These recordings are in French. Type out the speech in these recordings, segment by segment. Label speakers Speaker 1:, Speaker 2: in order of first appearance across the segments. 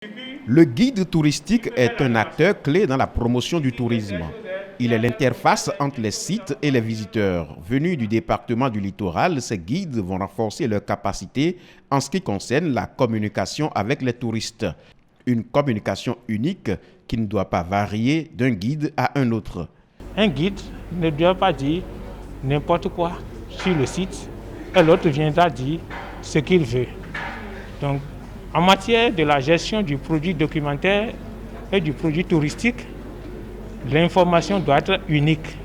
Speaker 1: Le guide touristique est un acteur clé dans la promotion du tourisme. Il est l'interface entre les sites et les visiteurs. Venus du département du littoral, ces guides vont renforcer leurs capacités en ce qui concerne la communication avec les touristes. Une communication unique qui ne doit pas varier d'un guide à un autre.
Speaker 2: Un guide ne doit pas dire n'importe quoi sur le site et l'autre viendra dire ce qu'il veut. Donc, en matière de la gestion du produit documentaire et du produit touristique, l'information doit être unique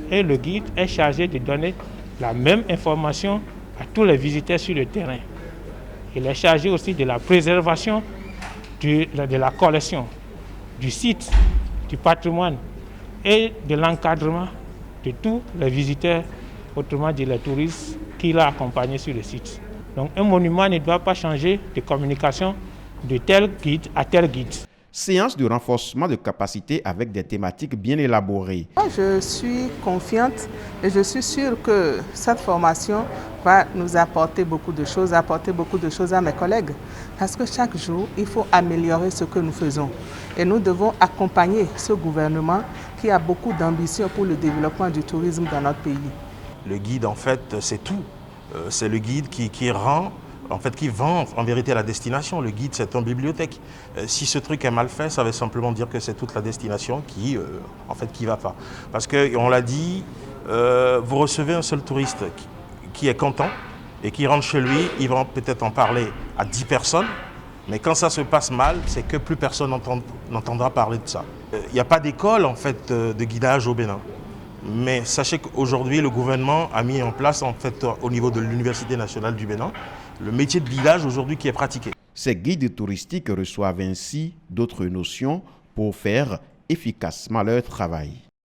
Speaker 2: et le guide est chargé de donner la même information à tous les visiteurs sur le terrain. Il est chargé aussi de la préservation de la collection, du site, du patrimoine et de l'encadrement de tous les visiteurs, autrement dit les touristes qu'il a accompagnés sur le site. Donc un monument ne doit pas changer de communication de tel guide à tel guide.
Speaker 1: Séance de renforcement de capacité avec des thématiques bien élaborées.
Speaker 3: Je suis confiante et je suis sûre que cette formation va nous apporter beaucoup de choses à mes collègues. Parce que chaque jour, il faut améliorer ce que nous faisons. Et nous devons accompagner ce gouvernement qui a beaucoup d'ambition pour le développement du tourisme dans notre pays.
Speaker 4: Le guide, en fait, c'est tout. C'est le guide qui vend en vérité la destination. Le guide, c'est une bibliothèque. Si ce truc est mal fait, ça veut simplement dire que c'est toute la destination qui va pas. Parce qu'on l'a dit, vous recevez un seul touriste qui est content et qui rentre chez lui, il va peut-être en parler à 10 personnes, mais quand ça se passe mal, c'est que plus personne n'entendra parler de ça. Il n'y a pas d'école, en fait, de guidage au Bénin. Mais sachez qu'aujourd'hui, le gouvernement a mis en place, en fait, au niveau de l'Université nationale du Bénin, le métier de guidage aujourd'hui qui est pratiqué.
Speaker 1: Ces guides touristiques reçoivent ainsi d'autres notions pour faire efficacement leur travail.